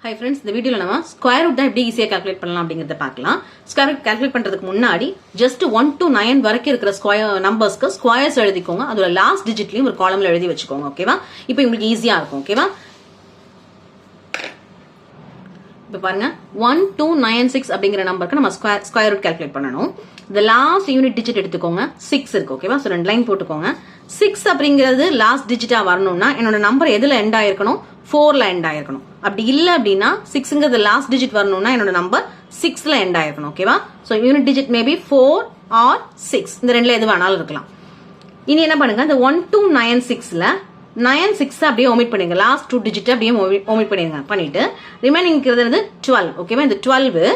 Hi friends, இந்த வீடியோல நம்ம ஸ்கொயர் ரூட் தான் எப்படி ஈஸியா கால்குலேட் பண்ணலாம் அப்படிங்கறத பார்க்கலாம். ஸ்கொயர் ரூட் கால்குலேட் பண்றதுக்கு முன்னாடி just 1 to 9 வரைக்கும் இருக்கிற ஸ்கொயர் நம்பர்ஸ்க்கு ஸ்கொயர்ஸ் எழுதிக்கோங்க. அதோட லாஸ்ட் டிஜிட்லயும் ஒரு காலம்ல எழுதி வச்சுக்கோங்க. ஓகேவா? இப்போ உங்களுக்கு ஈஸியா இருக்கும். ஓகேவா? இப்போ பாருங்க 1296 அப்படிங்கிற நம்பருக்கு நம்ம ஸ்கொயர் ரூட் கால்குலேட் பண்ணனும். the last யூனிட் டிஜிட் எடுத்துக்கோங்க. 6 இருக்கு. ஓகேவா? சோ ரெண்டு லைன் போட்டுக்கோங்க. 6 அப்படிங்கிறது லாஸ்ட் டிஜிட்டா வரணும்னா என்னோட நம்பர் எதுல எண்ட் ஆயிருக்கணும்? 4 ல எண்ட் ஆயிருக்கணும். அப்படி இல்ல அப்படின்னா 6ங்கிறது லாஸ்ட் டிஜிட் வரணும்னா என்னோட நம்பர் 6 ல எண்ட் ஆயிருக்கணும். ஓகேவா? So unit digit maybe 4 or 6 இந்த ரெண்டுல எது வேணாலும் இருக்கலாம். இனி என்ன பண்ணுங்க, இந்த 1296ல 96 அப்படியே ஒமிட் பண்ணிருங்க. லாஸ்ட் 2 டிஜிட் அப்படியே ஒமிட் பண்ணிருங்க. பண்ணிட்டு ரிமைனிங் இருக்கிறது 12. ஓகேவா? இந்த 12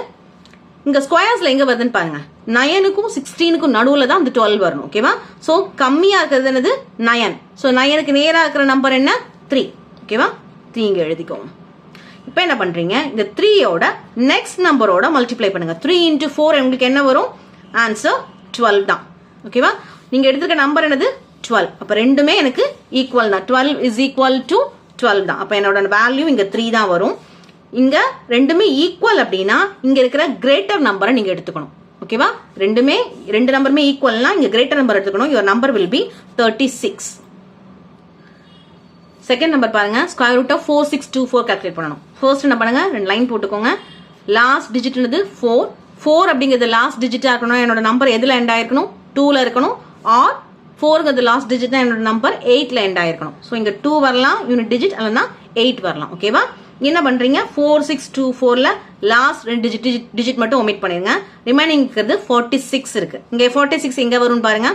இங்க ஸ்கொயர்ஸ்ல எங்க வருதுன்னு பாருங்க. 9க்கும் 16க்கும் நடுவுல தான் இந்த 12 வரணும். ஓகேவா? சோ கம்மியா இருக்கிறது என்னது? 9. சோ 9க்கு நேரா இருக்கிற நம்பர் என்ன? 3. ஓகேவா? 3 இங்க எழுதிக்கோங்க. இப்போ என்ன பண்றீங்க, இந்த 3யோட நெக்ஸ்ட் நம்பரோட மல்டிப்ளை பண்ணுங்க. 3 into 4 உங்களுக்கு என்ன வரும்? ஆன்சர் 12 தான். ஓகேவா? நீங்க எடுத்துக்க நம்பர் என்னது? 12. அப்ப ரெண்டுமே எனக்கு ஈக்குவல் தான். 12 is equal to 12 தான். அப்ப என்னோட வேல்யூ இங்க 3 தான் வரும். இங்க ரெண்டுமே ஈக்குவல் அப்படின்னா இங்க இருக்கிற கிரேட்டர் நம்பரை நீங்க எடுத்துக்கணும். ஓகேவா? ரெண்டு நம்பருமே ஈக்குவல்னா இங்க கிரேட்டர் நம்பர் எடுத்துக்கணும். Your number will be 36. Second number பாருங்க, ஸ்கொயர் ரூட் ஆஃப் 4624 கால்குலேட் பண்ணணும். ஃபர்ஸ்ட் என்ன பண்ணுங்க, ரெண்டு லைன் போட்டுக்கோங்க. லாஸ்ட் டிஜிட் 4 அப்படிங்கிறது லாஸ்ட் டிஜிட்டா இருக்கணும். என்னோட நம்பர் எதுல எண்ட் ஆயிருக்கணும்? 2ல இருக்கணும். ஆர் 4ங்கிறது லாஸ்ட் டிஜிட் என்னோட நம்பர் 8ல எண்ட் ஆயிருக்கணும். சோ இங்க 2 வரலாம் யூனிட் டிஜிட், அல்லனா 8 வரலாம். ஓகேவா? என்ன பண்றீங்க, 4624ல லாஸ்ட் ரெண்டு டிஜிட் மட்டும் ஒமிட் பண்ணிருங்க. ரிமைனிங் இருக்கிறது 46 இருக்கு. இங்க 46 எங்க வரும்னு பாருங்க.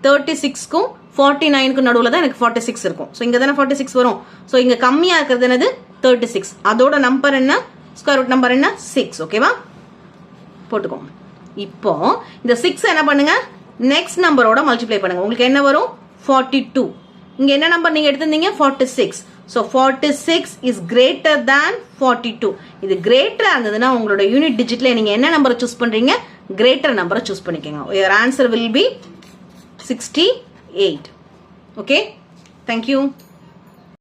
36க்கும் 49க்கு நடுவுல தான் எனக்கு 46 இருக்கும். சோ இங்க தானே 46 வரும். சோ இங்க கம்மியா இருக்கிறது என்னது? 36. அதோட நம்பர் என்ன? ஸ்கொயர் ரூட் நம்பர் என்ன? 6. ஓகேவா? போட்டுக்கோங்க. இப்போ இந்த 6 என்ன பண்ணுங்க, நெக்ஸ்ட் நம்பரோட மல்டிப்ளை பண்ணுங்க. உங்களுக்கு என்ன வரும்? 42. இங்க என்ன நம்பர் நீங்க எடுத்திருந்தீங்க? 46. So 46 is greater than 42. இது கிரேட்டரா இருந்ததுன்னா உங்களோட யூனிட் டிஜிட்ல நீங்க என்ன நம்பரை சூஸ் பண்றீங்க? கிரேட்டர் நம்பரை சூஸ் பண்ணிக்கோங்க. your answer will be 68. Okay? Thank you.